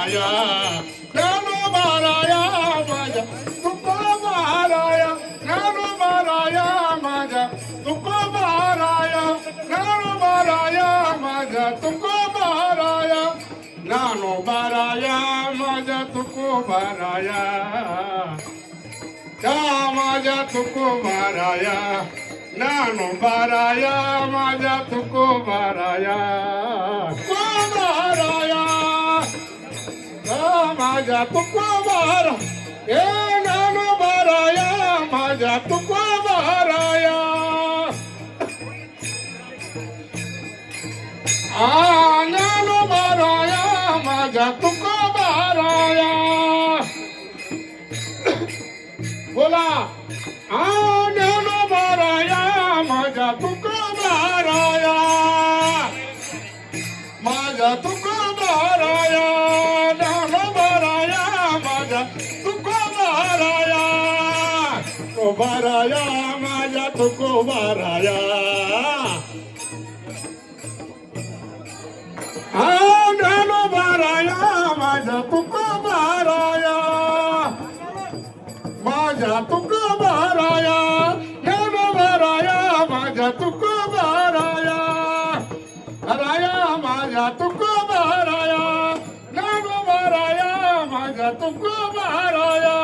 महाराया ज्ञानोबाराया माझ्या तुकोबाराया ज्ञानोबाराया माझ्या तुकोबाराया ज्ञानोबाराया माझ्या तुकोबाराया ज्ञानोबाराया माझ्या तुकोबाराया त्या माझ्या तुकोबाराया ज्ञानोबाराया माझ्या तुकोबाराया तुकोबाराया माझ्या तुकोबारा हे ज्ञानोबाराया माझ्या तुकोबाराया ज्ञानोबाराया माझ्या तुकोबाराया बोला ज्ञानोबाराया माझ्या तुकोबाराया माझ्या तुकोबाराया ज्ञानोबाराया माझ्या तुकोबाराया तुकोबाराया माझ्या तुकोबाराया ज्ञानोबाराया माझ्या तुकोबाराया माझ्या तुकोबाराया ज्ञानोबाराया माझ्या तुकोबाराया राया माझ्या तुकोबाराया ज्ञानोबाराया माझ्या तुकोबाराया